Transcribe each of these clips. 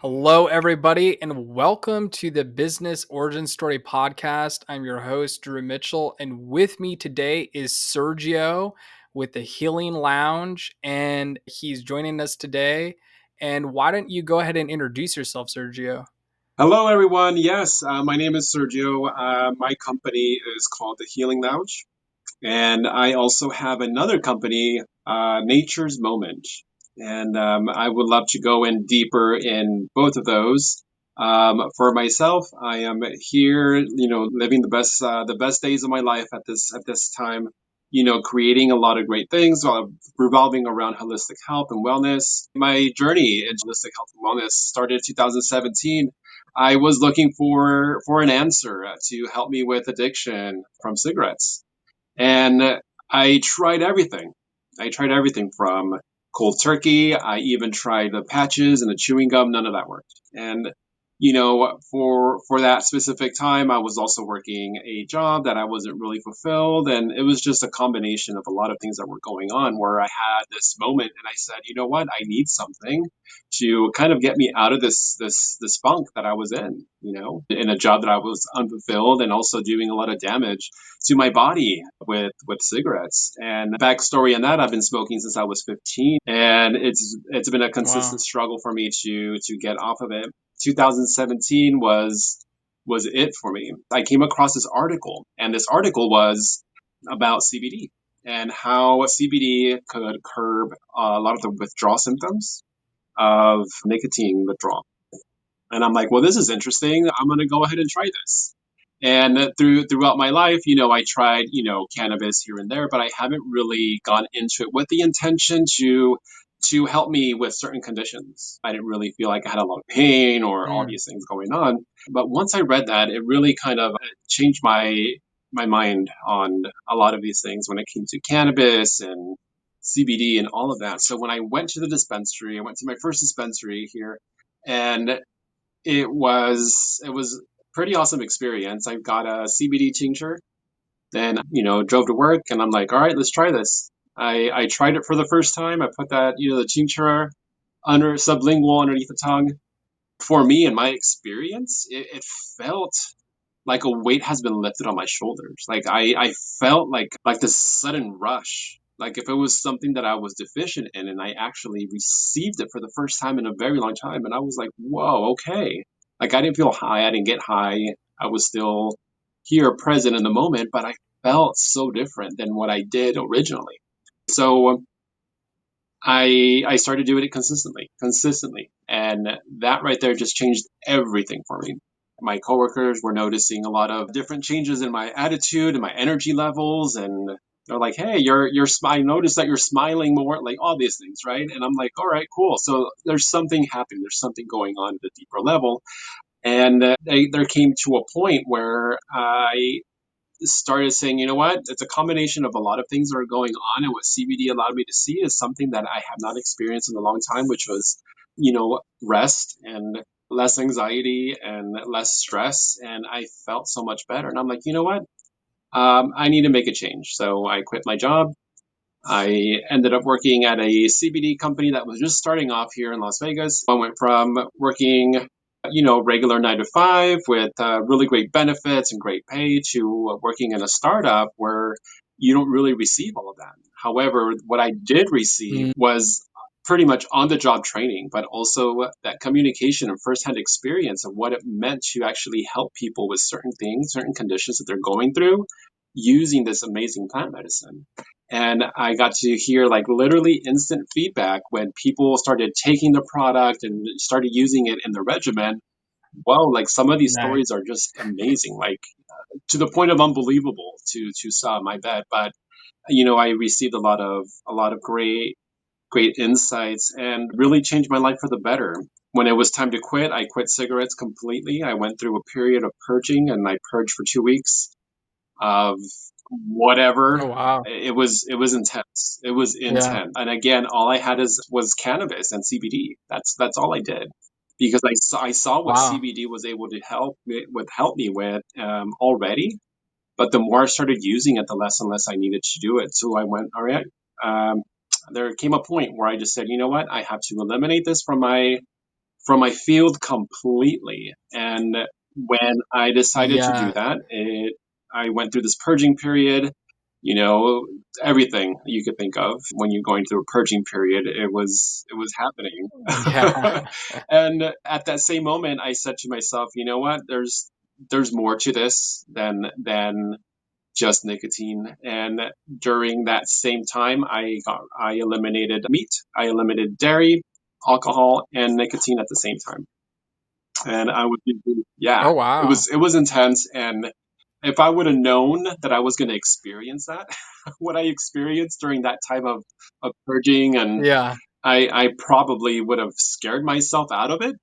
Hello, everybody, and welcome to the Business Origin Story podcast. I'm your host, Drew Mitchell, and with me today is Sergio with the Healing Lounge, and he's joining us today. And why don't you go ahead and introduce yourself, Sergio? Hello, everyone. Yes, my name is Sergio. My company is called the Healing Lounge, and I also have another company, Nature's Moment. And I would love to go in deeper in both of those. For myself, I am here, living the best days of my life at this time. Creating a lot of great things, revolving around holistic health and wellness. My journey into holistic health and wellness started in 2017. I was looking for an answer to help me with addiction from cigarettes. And I tried everything. I tried everything from cold turkey. I even tried the patches and the chewing gum. None of that worked. And for that specific time, I was also working a job that I wasn't really fulfilled, and it was just a combination of a lot of things that were going on. Where I had this moment, and I said, you know what, I need something to kind of get me out of this funk that I was in a job that I was unfulfilled and also doing a lot of damage to my body with cigarettes. And backstory on that, I've been smoking since I was 15, and it's been a consistent Wow. struggle for me to get off of it. 2017 was it for me. I came across this article, and this article was about CBD and how CBD could curb a lot of the withdrawal symptoms of nicotine withdrawal. And I'm like, well, this is interesting. I'm going to go ahead and try this. And throughout my life, I tried, cannabis here and there, but I haven't really gone into it with the intention to help me with certain conditions. I didn't really feel like I had a lot of pain or all Mm, these things going on. But once I read that, it really kind of changed my mind on a lot of these things when it came to cannabis and CBD and all of that. So when I went to the dispensary, I went to my first dispensary here, and it was pretty awesome experience. I got a CBD tincture, then drove to work, and I'm like, all right, let's try this. I tried it for the first time. I put that the tincture under sublingual underneath the tongue. For me, in my experience, it felt like a weight has been lifted on my shoulders. Like I felt like this sudden rush. Like if it was something that I was deficient in, and I actually received it for the first time in a very long time, and I was like, whoa, okay. Like I didn't feel high, I didn't get high. I was still here, present in the moment, but I felt so different than what I did originally. So I started doing it consistently, and that right there just changed everything for me. My coworkers were noticing a lot of different changes in my attitude and my energy levels, and they're like, "Hey, I noticed that you're smiling more," like all these things, right? And I'm like, "All right, cool." So there's something happening. There's something going on at a deeper level, and there came to a point where I started saying, you know what, it's a combination of a lot of things that are going on. And what CBD allowed me to see is something that I have not experienced in a long time, which was, rest and less anxiety and less stress. And I felt so much better. And I'm like, you know what? I need to make a change. So I quit my job. I ended up working at a CBD company that was just starting off here in Las Vegas. I went from working, regular 9 to 5 with really great benefits and great pay to working in a startup where you don't really receive all of that. However, what I did receive mm, was pretty much on the job training, but also that communication and firsthand experience of what it meant to actually help people with certain things, certain conditions that they're going through using this amazing plant medicine. And I got to hear like literally instant feedback when people started taking the product and started using it in the regimen. Wow, like some of these nice. stories are just amazing, like to the point of unbelievable to some, I bet. But I received a lot of great insights and really changed my life for the better. When it was time to quit, I quit cigarettes completely. I went through a period of purging, and I purged for 2 weeks of whatever. Oh, wow. It was intense. It was Yeah. intense. And again, all I had was cannabis and CBD. That's all I did, because I saw what Wow. CBD was able to help me with already. But the more I started using it, the less and less I needed to do it. So I went, all right. Um, there came a point where I just said, you know what, I have to eliminate this from my field completely. And when I decided to do Yeah. that, I went through this purging period. You know, everything you could think of when you're going through a purging period, it was Yeah. happening. And at that same moment, I said to myself, you know what? There's more to this than just nicotine. And during that same time, I eliminated meat, I eliminated dairy, alcohol, and nicotine at the same time. And I was, yeah, Oh, it wow. was it was intense. And if I would have known that I was going to experience that, what I experienced during that time of purging, and Yeah. I probably would have scared myself out of it.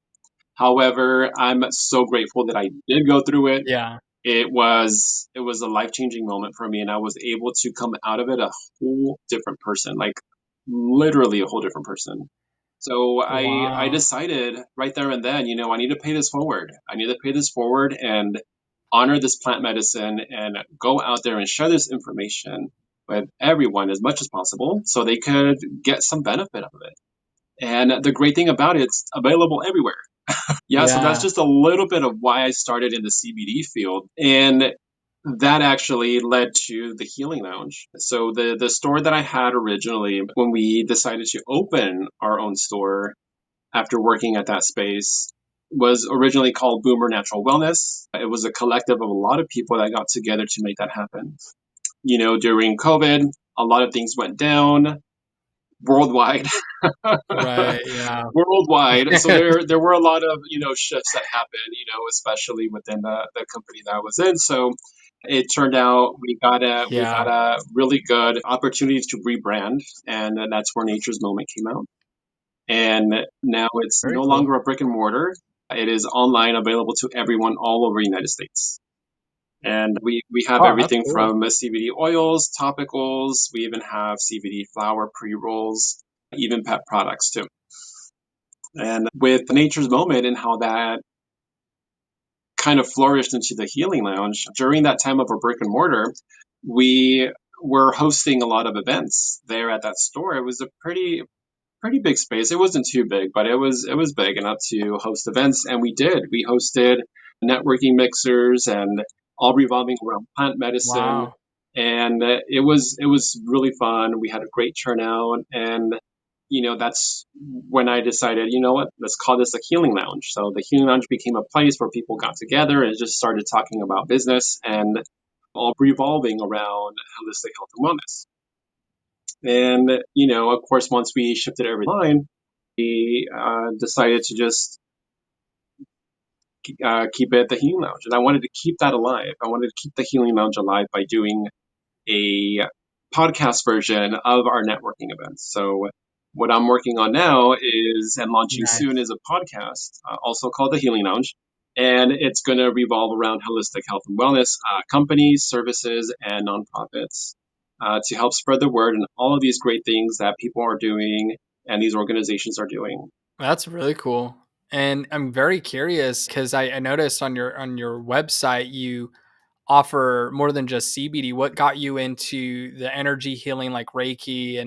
However, I'm so grateful that I did go through it. Yeah. It was a life-changing moment for me, and I was able to come out of it a whole different person, like literally a whole different person. So I Wow. decided right there and then, I need to pay this forward. I need to pay this forward and honor this plant medicine and go out there and share this information with everyone as much as possible so they could get some benefit out of it. And the great thing about it, it's available everywhere. Yeah, so that's Yeah. just a little bit of why I started in the CBD field. And that actually led to the Healing Lounge. So the store that I had originally, when we decided to open our own store after working at that space, was originally called Boomer Natural Wellness. It was a collective of a lot of people that got together to make that happen. During COVID, a lot of things went down worldwide. Right. Yeah. Worldwide. So there were a lot of shifts that happened, especially within the company that I was in. So it turned out we got Yeah. a really good opportunity to rebrand, and that's where Nature's Moment came out. And now it's Very no cool. longer a brick and mortar. It is online, available to everyone all over the United States. And we have Oh, that's everything cool. from CBD oils, topicals. We even have CBD flower pre rolls, even pet products too. And with Nature's Moment and how that kind of flourished into the Healing Lounge, during that time of a brick and mortar, we were hosting a lot of events there at that store. It was a pretty big space. It wasn't too big, but it was big enough to host events, and we did. We hosted networking mixers and all revolving around plant medicine, Wow. and it was really fun. We had a great turnout, and that's when I decided, you know what, let's call this a Healing Lounge. So the Healing Lounge became a place where people got together and just started talking about business and all revolving around holistic health and wellness. And, of course, once we shifted everything online, we decided to just keep it the Healing Lounge. And I wanted to keep that alive. I wanted to keep the Healing Lounge alive by doing a podcast version of our networking events. So what I'm working on now is, and launching soon, Nice. is a podcast, also called the Healing Lounge. And it's going to revolve around holistic health and wellness companies, services, and nonprofits to help spread the word and all of these great things that people are doing and these organizations are doing. That's really cool. And I'm very curious because I noticed on your website you offer more than just CBD. What got you into the energy healing like Reiki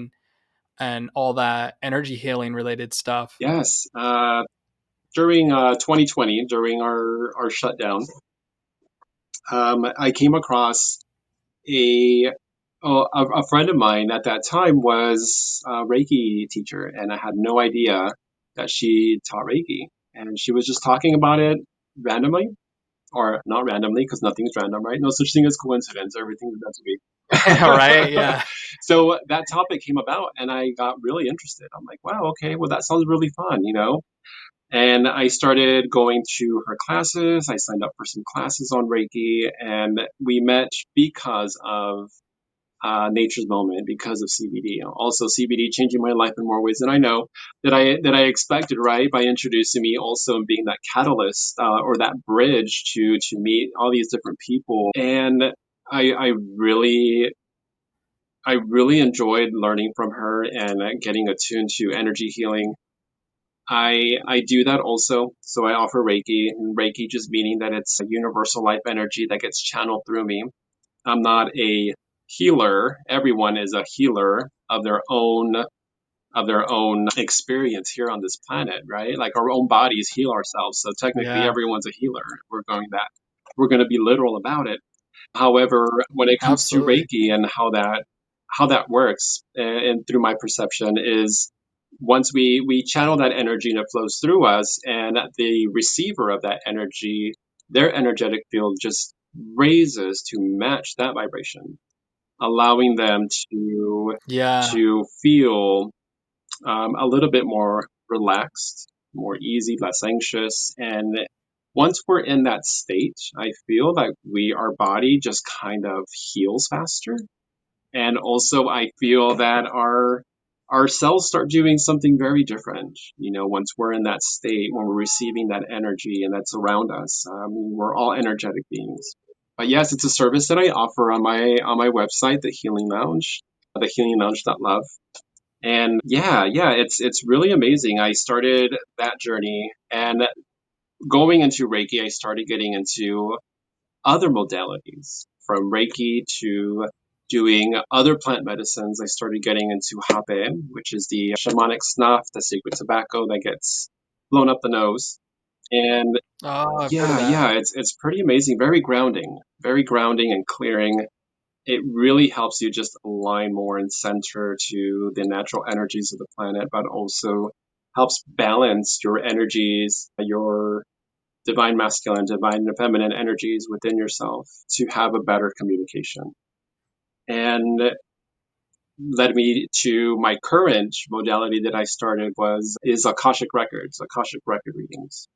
and all that energy healing related stuff? Yes. During 2020, during our shutdown, I came across a a friend of mine at that time was a Reiki teacher, and I had no idea that she taught Reiki. And she was just talking about it randomly, or not randomly, because nothing's random, right? No such thing as coincidence. Everything's meant Right? to be. Yeah. So that topic came about, and I got really interested. I'm like, wow, okay, well, that sounds really fun. And I started going to her classes. I signed up for some classes on Reiki, and we met because of Nature's Moment, because of CBD. Also, CBD changing my life in more ways than I know that I expected. Right, by introducing me, also being that catalyst or that bridge to meet all these different people, and I really enjoyed learning from her and getting attuned to energy healing. I do that also. So I offer Reiki, and Reiki just meaning that it's a universal life energy that gets channeled through me. I'm not a healer. Everyone is a healer of their own of their own experience here on this planet, right? Like our own bodies heal ourselves. So technically Yeah, everyone's a healer. We're going to be literal about it. However, when it comes to absolutely. Reiki and how that works, and through my perception is once we channel that energy and it flows through us, and the receiver of that energy, their energetic field just raises to match that vibration, allowing them Yeah. to feel a little bit more relaxed, more easy, less anxious. And once we're in that state, I feel that our body just kind of heals faster. And also, I feel that our cells start doing something very different. Once we're in that state, when we're receiving that energy and that's around us, we're all energetic beings. But yes, it's a service that I offer on my website, the Healing Lounge, thehealinglounge.love. And yeah, it's really amazing. I started that journey, and going into Reiki, I started getting into other modalities from Reiki to doing other plant medicines. I started getting into hape, which is the shamanic snuff, the sacred tobacco that gets blown up the nose. And Oh, I've heard of that. yeah, it's pretty amazing, very grounding and clearing. It really helps you just align more and center to the natural energies of the planet, but also helps balance your energies, your divine masculine, divine feminine energies within yourself to have a better communication. And led me to my current modality that I started is Akashic record readings.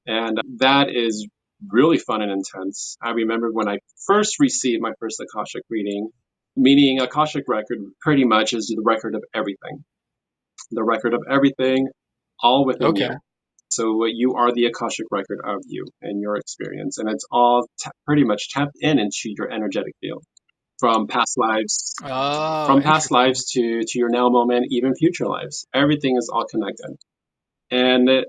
And that is really fun and intense. I remember when I first received my first Akashic reading, meaning Akashic record pretty much is the record of everything, all within Okay. you. So you are the Akashic record of you and your experience, and it's all pretty much tapped into your energetic field from Oh, past interesting. lives to your now moment, even future lives. Everything is all connected. And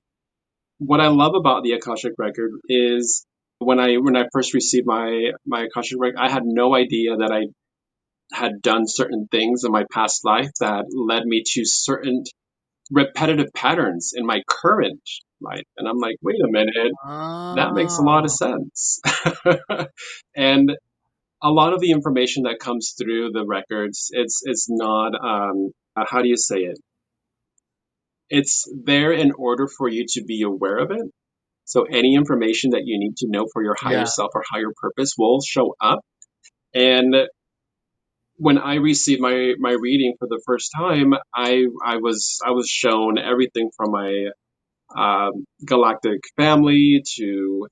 what I love about the Akashic record is when I first received my Akashic record, I had no idea that I had done certain things in my past life that led me to certain repetitive patterns in my current life. And I'm like, wait a minute, that makes a lot of Oh, sense. And a lot of the information that comes through the records, it's not how do you say it? It's there in order for you to be aware of it. So any information that you need to know for your higher yeah. self or higher purpose will show up. And when I received my reading for the first time, I was shown everything from my galactic family to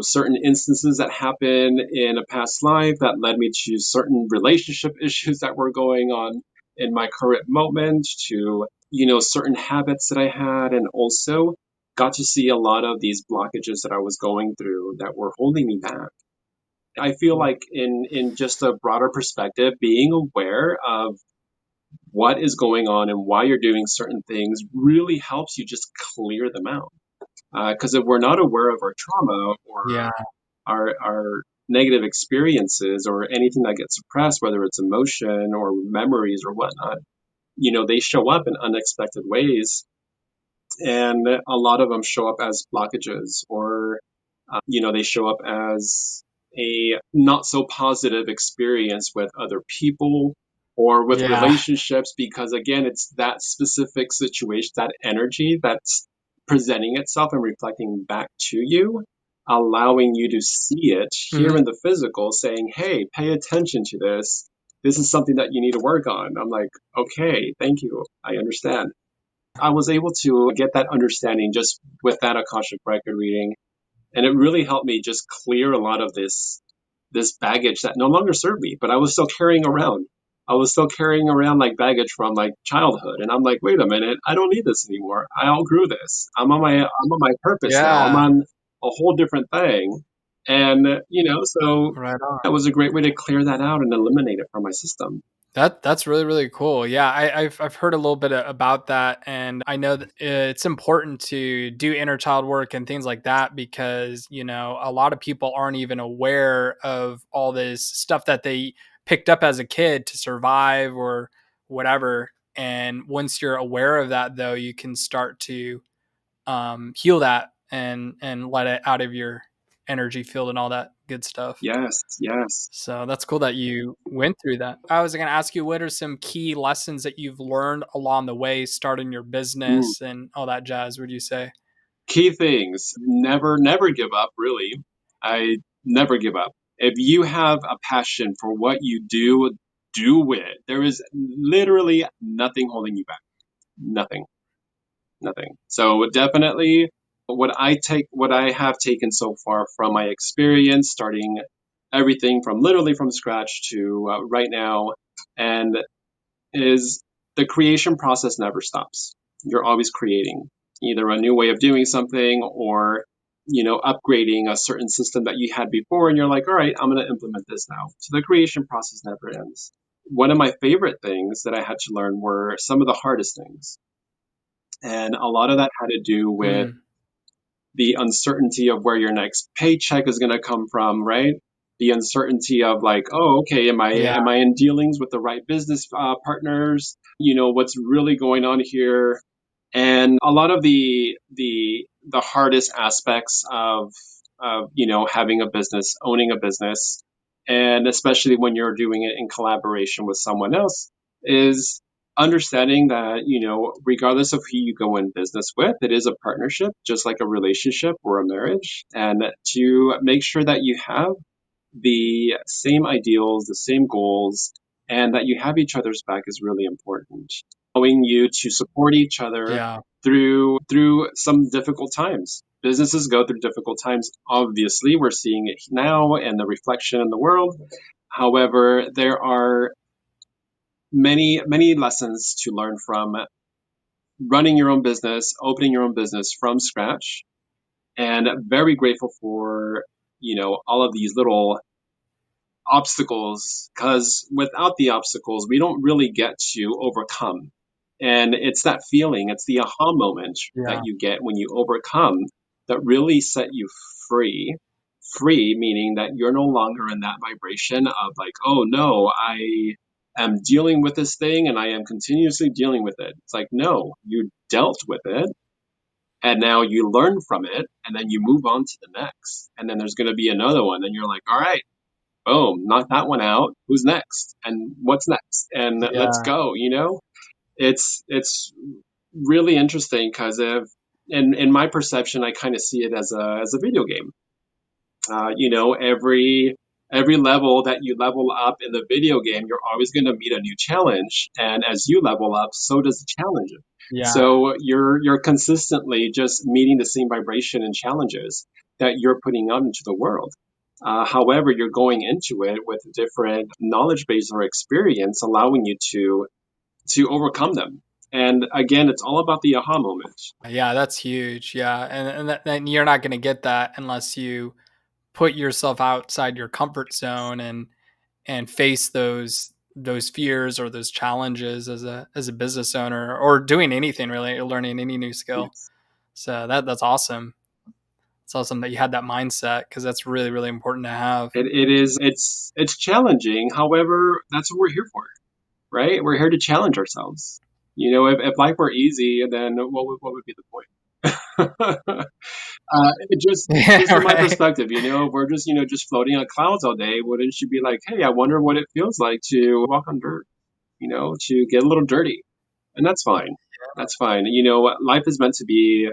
certain instances that happen in a past life that led me to certain relationship issues that were going on in my current moment to certain habits that I had, and also got to see a lot of these blockages that I was going through that were holding me back. I feel like in just a broader perspective, being aware of what is going on and why you're doing certain things really helps you just clear them out. Because if we're not aware of our trauma or Yeah. our negative experiences or anything that gets suppressed, whether it's emotion or memories or whatnot, they show up in unexpected ways. And a lot of them show up as blockages, or they show up as a not so positive experience with other people or with Yeah. relationships, because again, it's that specific situation, that energy that's presenting itself and reflecting back to you, allowing you to see it here Mhm. in the physical, saying, hey, pay attention to this is something that you need to work on. I'm like, okay, thank you, I understand. I was able to get that understanding just with that Akashic record reading, and it really helped me just clear a lot of this baggage that no longer served me, but I was still carrying around. I was still carrying around like baggage from like childhood, and I'm like, wait a minute, I don't need this anymore. I outgrew this. I'm on my purpose now. I'm Yeah. on a whole different thing, and so Right that on. was a great way to clear that out and eliminate it from my system. That's really, really cool. Yeah, I've heard a little bit about that, and I know that it's important to do inner child work and things like that because a lot of people aren't even aware of all this stuff that they picked up as a kid to survive or whatever. And once you're aware of that, though, you can start to heal that and let it out of your energy field and all that good stuff. Yes, yes. So that's cool that you went through that. I was going to ask you, what are some key lessons that you've learned along the way, starting your Mm. business and all that jazz? Would you say? Key things. Never give up, really. I never give up. If you have a passion for what you do it. There is literally nothing holding you back. Nothing. Nothing. So definitely what I have taken so far from my experience, starting everything from literally from scratch to right now, and is the creation process never stops. You're always creating either a new way of doing something or upgrading a certain system that you had before and you're like, all right, I'm going to implement this now. So the creation process never ends. One of my favorite things that I had to learn were some of the hardest things. And a lot of that had to do with Mm, the uncertainty of where your next paycheck is going to come from, right? The uncertainty of like, oh, okay, yeah, am I in dealings with the right business partners? What's really going on here? And a lot of the hardest aspects of having a business, owning a business, and especially when you're doing it in collaboration with someone else, is understanding that regardless of who you go in business with, it is a partnership, just like a relationship or a marriage, and to make sure that you have the same ideals, the same goals, and that you have each other's back is really important. Allowing you to support each other yeah, through some difficult times. Businesses go through difficult times. Obviously, we're seeing it now and the reflection in the world. However, there are many lessons to learn from running your own business, opening your own business from scratch, and very grateful for all of these little obstacles, because without the obstacles, we don't really get to overcome. And it's that feeling, it's the aha moment that yeah, you get when you overcome that really set you free. Free, meaning that you're no longer in that vibration of like, oh no, I am dealing with this thing and I am continuously dealing with it. It's like, no, you dealt with it and now you learn from it and then you move on to the next. And then there's going to be another one. And you're like, all right, boom, knock that one out. Who's next? And what's next? And let's yeah, go. It's really interesting because in my perception, I kind of see it as a video game. Every level that you level up in the video game, you're always going to meet a new challenge, and as you level up, so does the challenge. yeah. So you're consistently just meeting the same vibration and challenges that you're putting out into the world. However, you're going into it with a different knowledge base or experience, allowing you to overcome them. And again, it's all about the aha moment. Yeah, that's huge. Yeah, and you're not going to get that unless you put yourself outside your comfort zone and face those fears or those challenges as a business owner or doing anything really, or learning any new skill. Yes. So that's awesome. It's awesome that you had that mindset because that's really really important to have. It is. It's challenging. However, that's what we're here for, right? We're here to challenge ourselves. If life were easy, then what would be the point? Just Yeah, from my right. perspective, if we're just floating on clouds all day, wouldn't you be like, hey, I wonder what it feels like to walk on dirt, to get a little dirty, and that's fine. That's fine. Life is meant to be,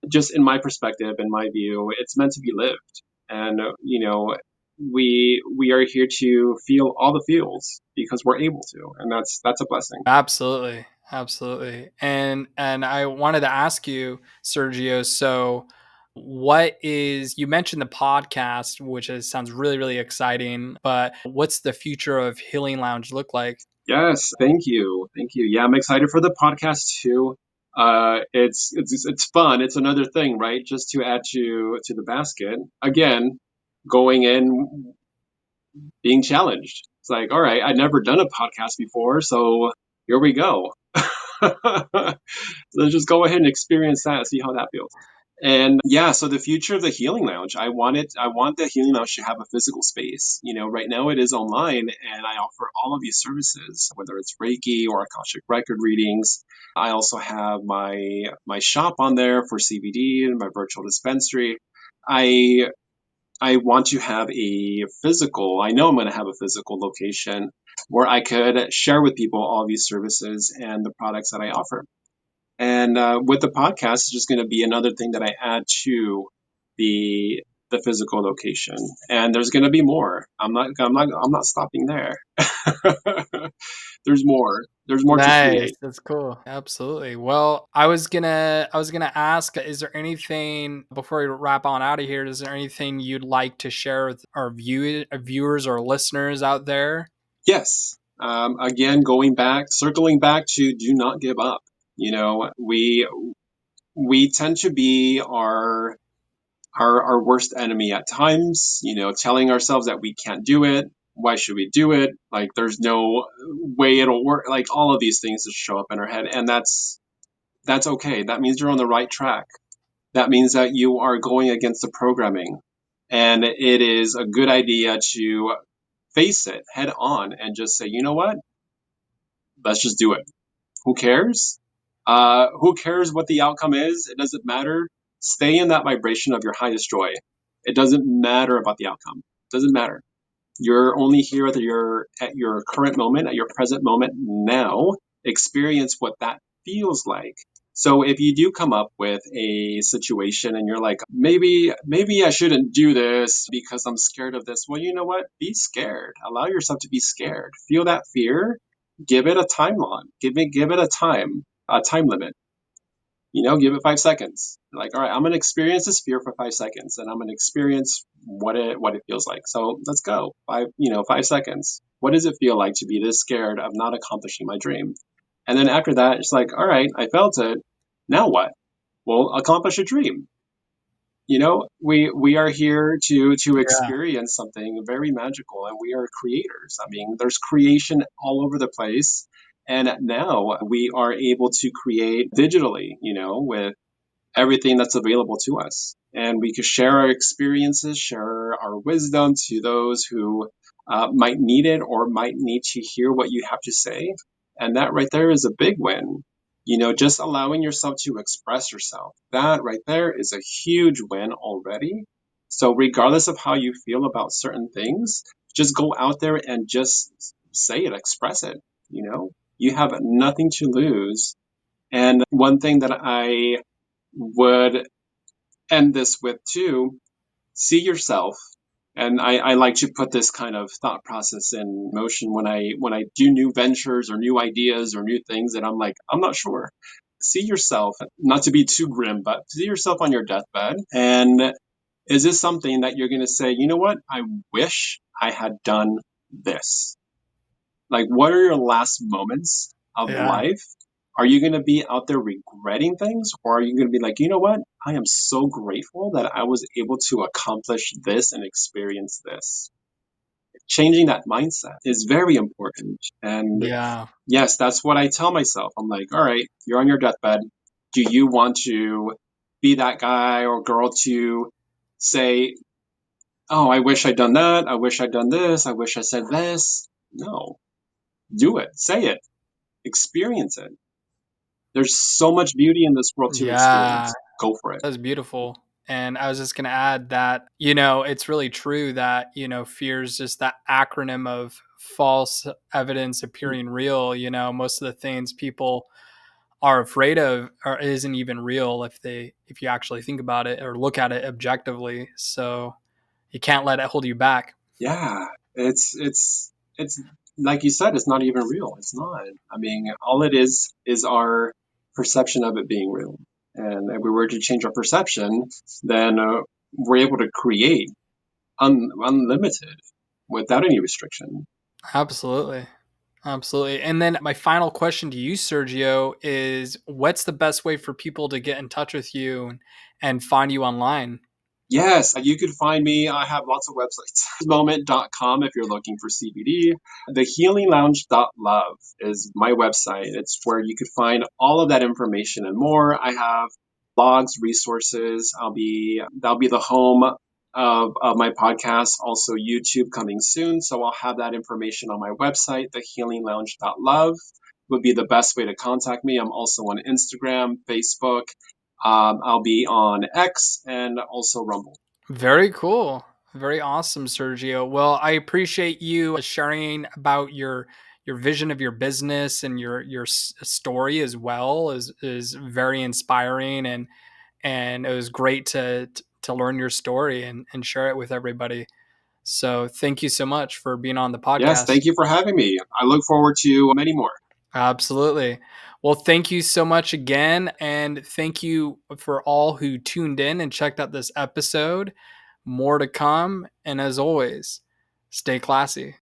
just in my perspective, in my view, it's meant to be lived, and we are here to feel all the feels because we're able to, and that's a blessing. Absolutely. Absolutely. And I wanted to ask you, Sergio, so what is you mentioned the podcast, which sounds really, really exciting, but what's the future of Healing Lounge look like? Yes, thank you. Yeah, I'm excited for the podcast too. It's fun. It's another thing, right? Just to add to the basket. Again, going in, being challenged. It's like, all right, I'd never done a podcast before, so here we go. Let's just go ahead and experience that, see how that feels. And yeah, so the future of the Healing Lounge, I want the Healing Lounge to have a physical space. Right now it is online and I offer all of these services, whether it's Reiki or Akashic record readings. I also have my shop on there for CBD and my virtual dispensary. I I want to have a physical, I know I'm going to have a physical location where I could share with people all these services and the products that I offer. And with the podcast, it's just going to be another thing that I add to the the physical location. And there's going to be more. I'm not stopping there. There's more. There's more to Nice, create. that's cool. Absolutely. Well, I was gonna ask, is there anything before we wrap on out of here? Is there anything you'd like to share with our viewers or listeners out there? Yes. Again, circling back to do not give up. We tend to be our worst enemy at times, telling ourselves that we can't do it. Why should we do it? Like, there's no way it'll work. Like, all of these things that show up in our head. And that's okay. That means you're on the right track. That means that you are going against the programming. And it is a good idea to face it head on and just say, you know what? Let's just do it. Who cares? Who cares what the outcome is? It doesn't matter. Stay in that vibration of your highest joy. It doesn't matter about the outcome. It doesn't matter. You're only here at your current moment, at your present moment now. Experience what that feels like. So if you do come up with a situation and you're like, maybe I shouldn't do this because I'm scared of this. Well, you know what? Be scared. Allow yourself to be scared. Feel that fear. Give it a timeline. Give it a time limit. Give it 5 seconds. Like, all right, I'm gonna experience this fear for 5 seconds, and I'm gonna experience what it feels like. So let's go. 5 seconds. What does it feel like to be this scared of not accomplishing my dream? And then after that, it's like, all right, I felt it. Now what? Well, accomplish a dream. We are here to Yeah. experience something very magical, and we are creators. I mean, there's creation all over the place. And now we are able to create digitally, with everything that's available to us. And we can share our experiences, share our wisdom to those who might need it or might need to hear what you have to say. And that right there is a big win. Just allowing yourself to express yourself. That right there is a huge win already. So, regardless of how you feel about certain things, just go out there and just say it, express it. You have nothing to lose. And one thing that I would end this with too, see yourself. And I like to put this kind of thought process in motion when I do new ventures or new ideas or new things that I'm like, I'm not sure. See yourself, not to be too grim, but see yourself on your deathbed. And is this something that you're going to say, you know what? I wish I had done this. Like, what are your last moments of Yeah. life? Are you going to be out there regretting things? Or are you going to be like, you know what? I am so grateful that I was able to accomplish this and experience this. Changing that mindset is very important. And Yeah. yes, that's what I tell myself. I'm like, all right, you're on your deathbed. Do you want to be that guy or girl to say, oh, I wish I'd done that. I wish I'd done this. I wish I said this. No, do it. Say it. Experience it. There's so much beauty in this world to Yeah. experience. Go for it. That's beautiful. And I was just going to add that, it's really true that, fear is just that acronym of false evidence appearing real. Most of the things people are afraid of isn't even real if you actually think about it or look at it objectively. So you can't let it hold you back. Yeah, it's like you said, it's not even real. It's not. I mean, all it is our perception of it being real. And if we were to change our perception, then we're able to create unlimited without any restriction. Absolutely. Absolutely. And then my final question to you, Sergio, is what's the best way for people to get in touch with you and find you online? Yes, you could find me. I have lots of websites. Moment.com if you're looking for CBD. Thehealinglounge.love is my website. It's where you could find all of that information and more. I have blogs, resources. That'll be the home of my podcast. Also YouTube coming soon. So I'll have that information on my website, thehealinglounge.love would be the best way to contact me. I'm also on Instagram, Facebook. I'll be on X and also Rumble. Very cool. Very awesome, Sergio. Well, I appreciate you sharing about your vision of your business and your story as well is very inspiring, and it was great to learn your story and share it with everybody. So, thank you so much for being on the Yes, podcast. thank you for having me. I look forward to many more. Absolutely. Well, thank you so much again. And thank you for all who tuned in and checked out this episode. More to come. And as always, stay classy.